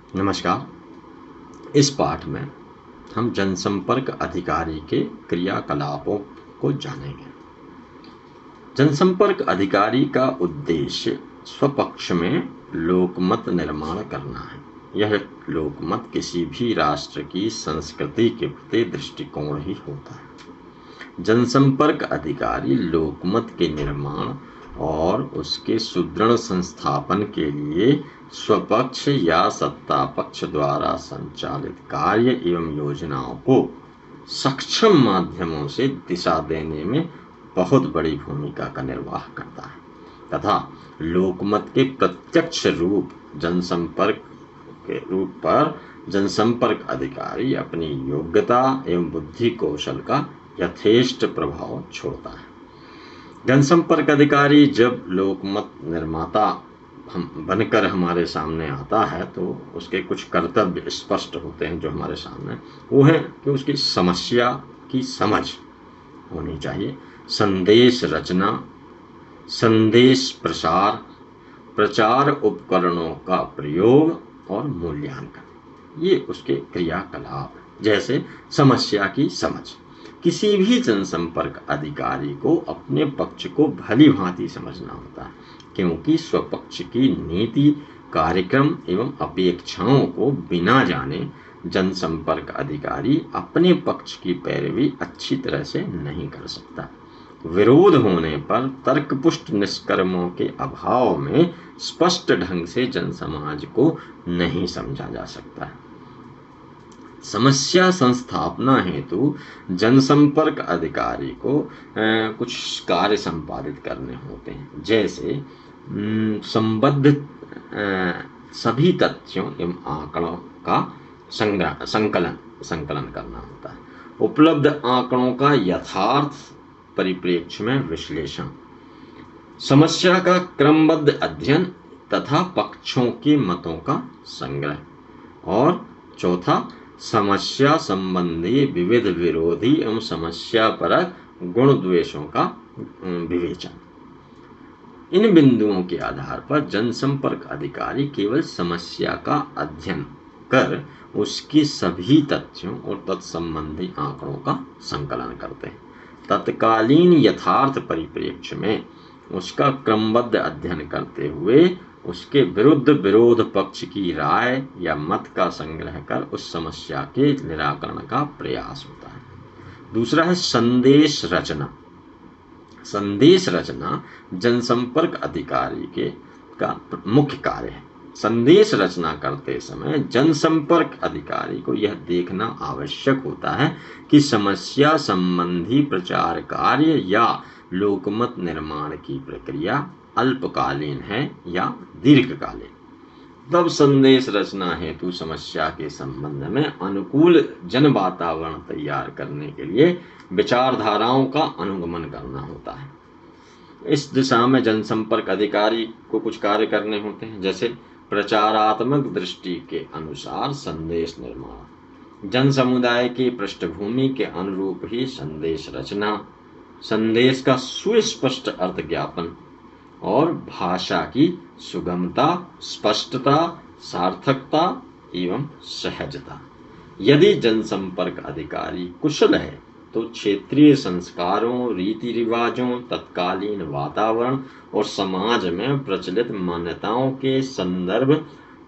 नमस्कार। इस पाठ में हम जनसंपर्क अधिकारी के क्रियाकलापों को जानेंगे। जनसंपर्क अधिकारी का उद्देश्य स्वपक्ष में लोकमत निर्माण करना है। यह लोकमत किसी भी राष्ट्र की संस्कृति के प्रति दृष्टिकोण ही होता है। जनसंपर्क अधिकारी लोकमत के निर्माण और उसके सुदृढ़ संस्थापन के लिए स्वपक्ष या सत्ता पक्ष द्वारा संचालित कार्य एवं योजनाओं को सक्षम माध्यमों से दिशा देने में बहुत बड़ी भूमिका का निर्वाह करता है तथा लोकमत के प्रत्यक्ष रूप जनसंपर्क के रूप पर जनसंपर्क अधिकारी अपनी योग्यता एवं बुद्धि कौशल का यथेष्ट प्रभाव छोड़ता है। जनसंपर्क अधिकारी जब लोकमत निर्माता बनकर हमारे सामने आता है तो उसके कुछ कर्तव्य स्पष्ट होते हैं जो हमारे सामने, वो है कि उसकी समस्या की समझ होनी चाहिए, संदेश रचना, संदेश प्रसार, प्रचार उपकरणों का प्रयोग और मूल्यांकन, ये उसके क्रियाकलाप। जैसे समस्या की समझ, किसी भी जनसंपर्क अधिकारी को अपने पक्ष को भली भांति समझना होता है, क्योंकि स्वपक्ष की नीति, कार्यक्रम एवं अपेक्षाओं को बिना जाने जनसंपर्क अधिकारी अपने पक्ष की पैरवी अच्छी तरह से नहीं कर सकता। विरोध होने पर तर्कपुष्ट निष्कर्मों के अभाव में स्पष्ट ढंग से जनसमाज को नहीं समझा जा सकता है। समस्या संस्थापना हेतु जनसंपर्क अधिकारी को कुछ कार्य संपादित करने होते हैं। जैसे संबद्ध सभी तथ्यों एवं आंकड़ों का संकलन करना होता है। उपलब्ध आंकड़ों का यथार्थ परिप्रेक्ष्य में विश्लेषण, समस्या का क्रमबद्ध अध्ययन तथा पक्षों के मतों का संग्रह, और चौथा, समस्या संबंधी विविध विरोधी एवं समस्या परक गुण द्वेषों का विवेचन। इन बिंदुओं के आधार पर जनसंपर्क अधिकारी केवल समस्या का अध्ययन कर उसकी सभी तथ्यों और तत्संबंधी आंकड़ों का संकलन करते हैं। तत्कालीन यथार्थ परिप्रेक्ष्य में उसका क्रमबद्ध अध्ययन करते हुए उसके विरुद्ध विरोध पक्ष की राय या मत का संग्रह कर उस समस्या के निराकरण का प्रयास होता है। दूसरा है संदेश रचना। संदेश रचना जनसंपर्क अधिकारी का मुख्य कार्य है। संदेश रचना करते समय जनसंपर्क अधिकारी को यह देखना आवश्यक होता है कि समस्या संबंधी प्रचार कार्य या लोकमत निर्माण की प्रक्रिया अल्पकालीन है या दीर्घकालीन। तब संदेश रचना हेतु समस्या के संबंध में अनुकूल जन वातावरण तैयार करने के लिए विचारधाराओं का अनुगमन करना होता है। इस दिशा में जनसंपर्क अधिकारी को कुछ कार्य करने होते हैं। जैसे प्रचारात्मक दृष्टि के अनुसार संदेश निर्माण, जन समुदाय की पृष्ठभूमि के अनुरूप ही संदेश रचना, संदेश का सुस्पष्ट अर्थ ज्ञापन और भाषा की सुगमता, स्पष्टता, सार्थकता एवं सहजता। यदि जनसंपर्क अधिकारी कुशल है तो क्षेत्रीय संस्कारों, रीति रिवाजों, तत्कालीन वातावरण और समाज में प्रचलित मान्यताओं के संदर्भ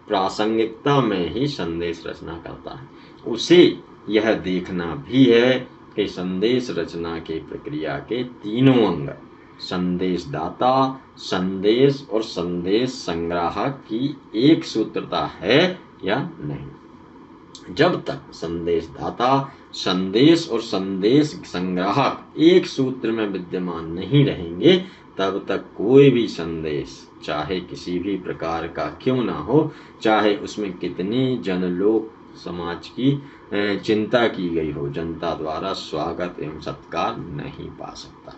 प्रासंगिकता में ही संदेश रचना करता है। उसे यह देखना भी है कि संदेश रचना की प्रक्रिया के तीनों अंग, संदेशदाता, संदेश और संदेश संग्राहक की एक सूत्रता है या नहीं। जब तक संदेशदाता, संदेश और संदेश संग्राहक एक सूत्र में विद्यमान नहीं रहेंगे तब तक कोई भी संदेश, चाहे किसी भी प्रकार का क्यों ना हो, चाहे उसमें कितनी जनलोक समाज की चिंता की गई हो, जनता द्वारा स्वागत एवं सत्कार नहीं पा सकता।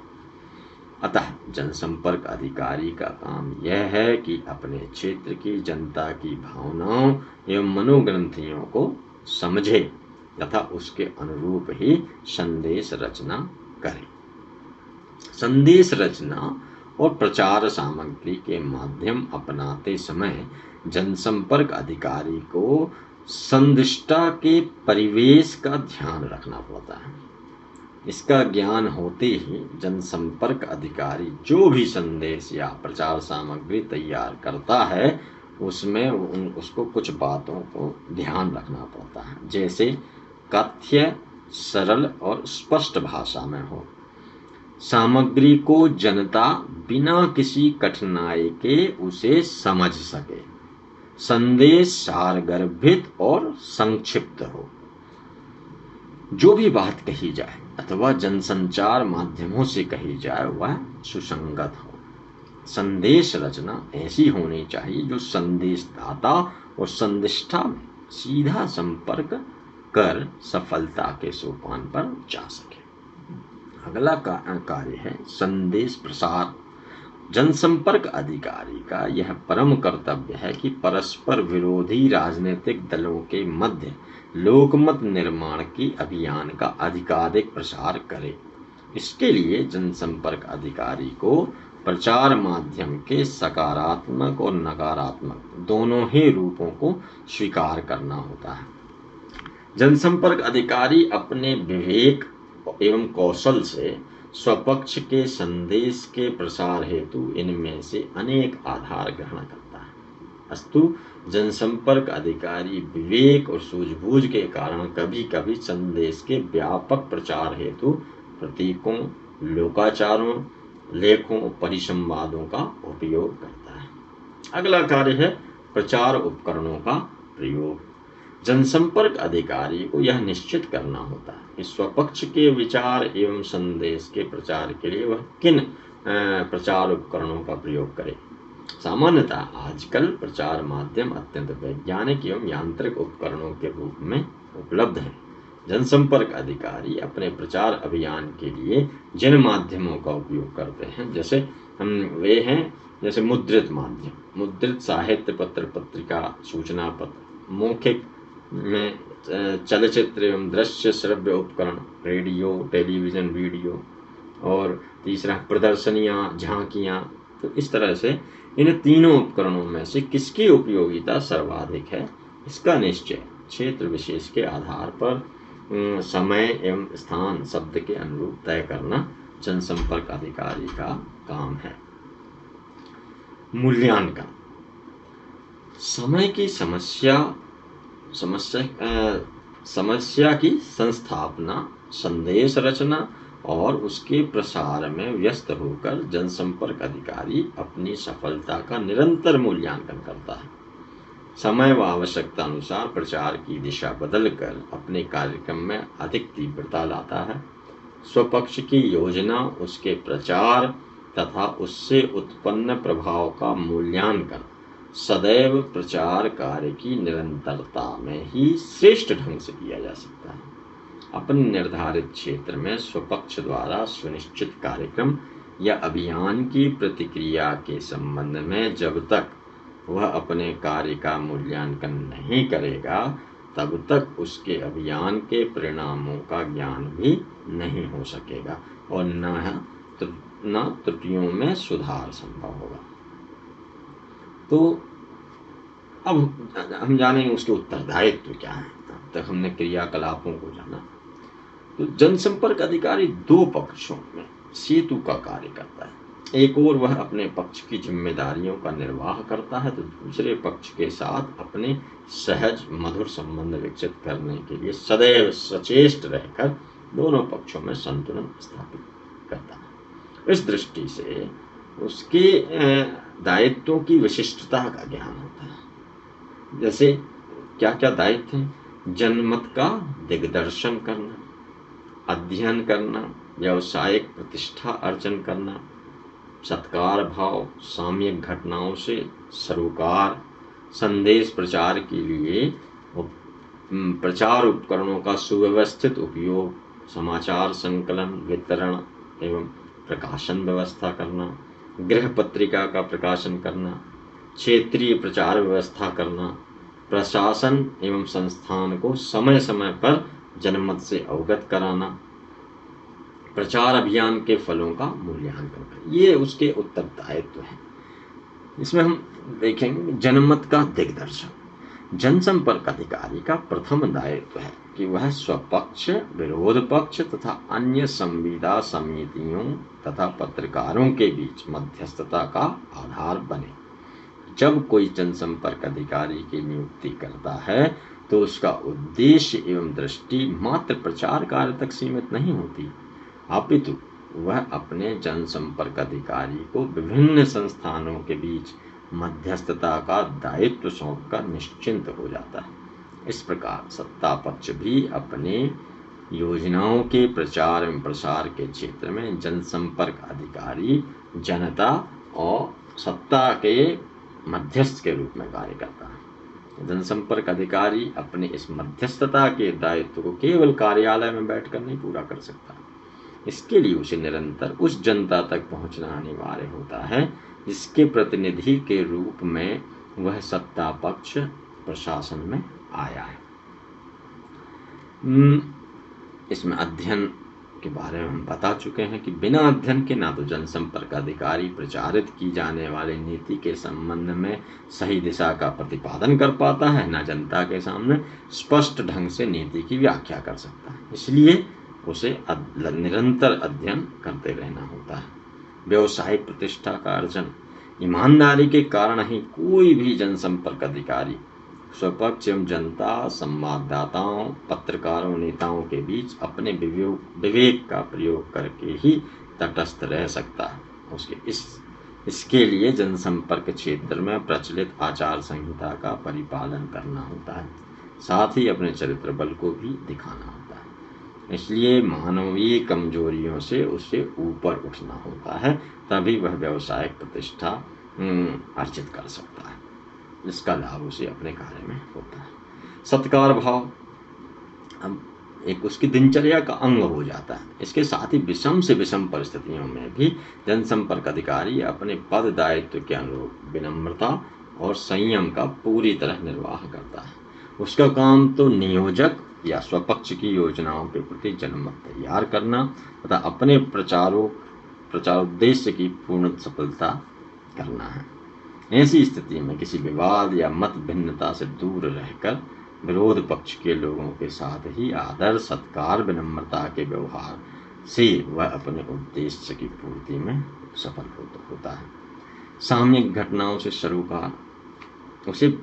अतः जनसंपर्क अधिकारी का काम यह है कि अपने क्षेत्र की जनता की भावनाओं एवं मनोग्रंथियों को समझे तथा उसके अनुरूप ही संदेश रचना करे। संदेश रचना और प्रचार सामग्री के माध्यम अपनाते समय जनसंपर्क अधिकारी को संदिष्टा के परिवेश का ध्यान रखना पड़ता है। इसका ज्ञान होते ही जनसंपर्क अधिकारी जो भी संदेश या प्रचार सामग्री तैयार करता है उसमें उसको कुछ बातों को ध्यान रखना पड़ता है, जैसे कथ्य, सरल और स्पष्ट भाषा में हो, सामग्री को जनता बिना किसी कठिनाई के उसे समझ सके, संदेश सारगर्भित और संक्षिप्त हो, जो भी बात कही जाए अथवा जनसंचार माध्यमों से कही जाए वह सुसंगत हो। संदेश रचना ऐसी होनी चाहिए जो संदेशदाता और संदिष्टा में सीधा संपर्क कर सफलता के सोपान पर जा सके। अगला कार्य है संदेश प्रसार। जनसंपर्क अधिकारी का यह परम कर्तव्य है कि परस्पर विरोधी राजनीतिक दलों के मध्य लोकमत निर्माण की अभियान का अधिकाधिक प्रसार करे। इसके लिए जनसंपर्क अधिकारी को प्रचार माध्यम के सकारात्मक और नकारात्मक दोनों ही रूपों को स्वीकार करना होता है। जनसंपर्क अधिकारी अपने विवेक एवं कौशल से स्वपक्ष के संदेश के प्रसार हेतु इनमें से अनेक आधार ग्रहण करता है। अस्तु जनसंपर्क अधिकारी विवेक और सूझबूझ के कारण कभी कभी संदेश के व्यापक प्रचार हेतु प्रतीकों, लोकाचारों, लेखों, परिसंवादों का उपयोग करता है। अगला कार्य है प्रचार उपकरणों का प्रयोग। जनसंपर्क अधिकारी को यह निश्चित करना होता है कि स्वपक्ष के विचार एवं संदेश के प्रचार के लिए वह किन प्रचार उपकरणों का प्रयोग करे। सामान्यतः आजकल प्रचार माध्यम अत्यंत वैज्ञानिक एवं यांत्रिक उपकरणों के रूप में उपलब्ध हैं। जनसंपर्क अधिकारी अपने प्रचार अभियान के लिए जिन माध्यमों का उपयोग करते हैं वे हैं जैसे मुद्रित माध्यम, मुद्रित साहित्य पत्र, पत्रिका, सूचना पत्र, मौखिक में चलचित्र एवं दृश्य श्रव्य उपकरण, रेडियो, टेलीविज़न, वीडियो, और तीसरा प्रदर्शनियाँ, झांकियाँ। तो इस तरह से इन तीनों उपकरणों में से किसकी उपयोगिता सर्वाधिक है इसका निश्चय क्षेत्र विशेष के आधार पर समय एवं स्थान शब्द के अनुरूप तय करना जनसंपर्क अधिकारी का काम है। मूल्यांकन। समय की समस्या की संस्थापना, संदेश रचना और उसके प्रसार में व्यस्त होकर जनसंपर्क अधिकारी अपनी सफलता का निरंतर मूल्यांकन करता है। समय व आवश्यकता अनुसार प्रचार की दिशा बदलकर अपने कार्यक्रम में अधिक तीव्रता लाता है। स्वपक्ष की योजना, उसके प्रचार तथा उससे उत्पन्न प्रभाव का मूल्यांकन सदैव प्रचार कार्य की निरंतरता में ही श्रेष्ठ ढंग से किया जा सकता है। अपने निर्धारित क्षेत्र में स्वपक्ष द्वारा सुनिश्चित कार्यक्रम या अभियान की प्रतिक्रिया के संबंध में जब तक वह अपने कार्य का मूल्यांकन नहीं करेगा तब तक उसके अभियान के परिणामों का ज्ञान भी नहीं हो सकेगा और न त्रुटियों में सुधार संभव होगा। तो अब हम जानेंगे उसके उत्तरदायित्व क्या है। अब तक हमने क्रियाकलापों को जाना। तो जनसंपर्क अधिकारी दो पक्षों में सेतु का कार्य करता है। एक ओर वह अपने पक्ष की जिम्मेदारियों का निर्वाह करता है तो दूसरे पक्ष के साथ अपने सहज मधुर संबंध विकसित करने के लिए सदैव सचेष्ट रहकर दोनों पक्षों में संतुलन स्थापित करता है। इस दृष्टि से उसके दायित्वों की विशिष्टता का ज्ञान होता है। जैसे क्या क्या दायित्व हैं? जनमत का दिग्दर्शन करना, अध्ययन करना, व्यावसायिक प्रतिष्ठा अर्जन करना, सत्कार भाव, सामयिक घटनाओं से सरोकार, संदेश प्रचार के लिए प्रचार उपकरणों का सुव्यवस्थित उपयोग, समाचार संकलन, वितरण एवं प्रकाशन व्यवस्था करना, गृह पत्रिका का प्रकाशन करना, क्षेत्रीय प्रचार व्यवस्था करना, प्रशासन एवं संस्थान को समय समय पर जनमत से अवगत कराना, प्रचार अभियान के फलों का मूल्यांकन करना, ये उसके उत्तरदायित्व हैं। इसमें हम देखेंगे जनमत का दिग्दर्शन। जनसंपर्क अधिकारी का प्रथम दायित्व है कि वह स्वपक्ष, विरोध पक्ष तथा अन्य संविदा समितियों तथा पत्रकारों के बीच मध्यस्थता का आधार बने। जब कोई जनसंपर्क अधिकारी की नियुक्ति करता है तो उसका उद्देश्य एवं दृष्टि मात्र प्रचार कार्य तक सीमित नहीं होती, अपितु वह अपने जनसंपर्क अधिकारी को विभिन्न संस्थानों के बीच मध्यस्थता का दायित्व सौंपकर निश्चिंत हो जाता है। इस प्रकार सत्ता पक्ष भी अपने योजनाओं के प्रचार एवं प्रसार के क्षेत्र में जनसंपर्क अधिकारी जनता और सत्ता के मध्यस्थ के रूप में कार्य करता है। जनसंपर्क अधिकारी अपने इस मध्यस्थता के दायित्व को केवल कार्यालय में बैठकर नहीं पूरा कर सकता। इसके लिए उसे निरंतर उस जनता तक पहुंचना अनिवार्य होता है जिसके प्रतिनिधि के रूप में वह सत्ता पक्ष प्रशासन में आया है। इसमें अध्ययन के बारे में हम बता चुके हैं कि बिना अध्ययन के ना तो जनसंपर्क अधिकारी प्रचारित की जाने वाली नीति के संबंध में सही दिशा का प्रतिपादन कर पाता है, ना जनता के सामने स्पष्ट ढंग से नीति की व्याख्या कर सकता है। इसलिए उसे निरंतर अध्ययन करते रहना होता है। व्यवसायिक प्रतिष्ठा का अर्जन। ईमानदारी के कारण ही कोई भी जनसंपर्क अधिकारी स्वपक्ष एवं जनता, संवाददाताओं, पत्रकारों, नेताओं के बीच अपने विवेक का प्रयोग करके ही तटस्थ रह सकता है। इसके लिए जनसंपर्क क्षेत्र में प्रचलित आचार संहिता का परिपालन करना होता है, साथ ही अपने चरित्र बल को भी दिखाना होता है। इसलिए मानवीय कमजोरियों से उसे ऊपर उठना होता है, तभी वह व्यवसायिक प्रतिष्ठा अर्जित कर सकता है। इसका लाभ उसे अपने कार्य में होता है। सत्कार भाव अब एक उसकी दिनचर्या का अंग हो जाता है। इसके साथ ही विषम से विषम परिस्थितियों में भी जनसंपर्क अधिकारी अपने पद दायित्व के अनुरूप विनम्रता और संयम का पूरी तरह निर्वाह करता है। उसका काम तो नियोजक या स्वपक्ष की योजनाओं के प्रति जनमत तैयार करना तथा अपने प्रचारोद्देश्य की पूर्ण सफलता करना है। ऐसी स्थिति में किसी विवाद या मत भिन्नता से दूर रहकर विरोध पक्ष के लोगों के साथ ही आदर, सत्कार, विनम्रता के व्यवहार से वह अपने उद्देश्य की पूर्ति में सफल होता है। सामयिक घटनाओं से सरोकार। उसे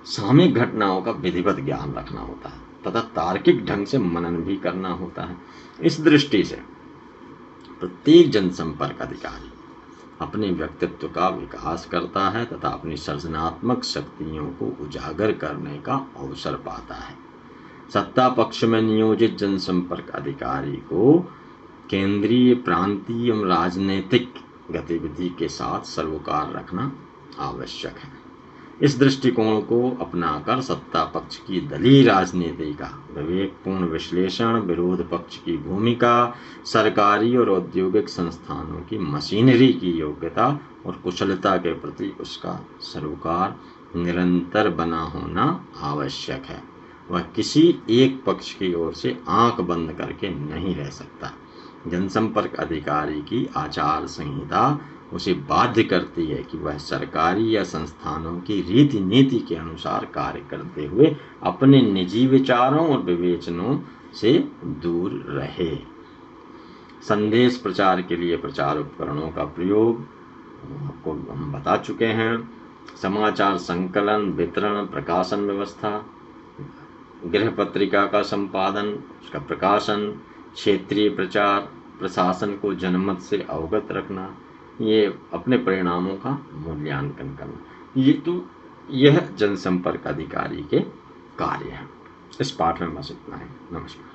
सामयिक घटनाओं का विधिवत ज्ञान रखना होता है तथा तार्किक ढंग से मनन भी करना होता है। इस दृष्टि से प्रत्येक जनसंपर्क अधिकारी अपने व्यक्तित्व का विकास करता है तथा अपनी सृजनात्मक शक्तियों को उजागर करने का अवसर पाता है। सत्ता पक्ष में नियोजित जनसंपर्क अधिकारी को केंद्रीय, प्रांतीय एवं राजनीतिक गतिविधि के साथ सरोकार रखना आवश्यक है। इस दृष्टिकोण को अपनाकर सत्ता पक्ष की दलीय राजनीति का विवेकपूर्ण विश्लेषण, विरोध पक्ष की भूमिका, सरकारी और औद्योगिक संस्थानों की मशीनरी की योग्यता और कुशलता के प्रति उसका सरोकार निरंतर बना होना आवश्यक है। वह किसी एक पक्ष की ओर से आंख बंद करके नहीं रह सकता। जनसंपर्क अधिकारी की आचार संहिता उसे बाध्य करती है कि वह सरकारी या संस्थानों की रीति नीति के अनुसार कार्य करते हुए अपने निजी विचारों और विवेचनों से दूर रहे। संदेश प्रचार के लिए प्रचार उपकरणों का प्रयोग आपको हम बता चुके हैं। समाचार संकलन, वितरण, प्रकाशन व्यवस्था, गृह पत्रिका का संपादन, उसका प्रकाशन, क्षेत्रीय प्रचार, प्रशासन को जनमत से अवगत रखना, ये अपने परिणामों का मूल्यांकन करना, यह जनसंपर्क अधिकारी के कार्य है। इस पाठ में बस इतना है। नमस्कार।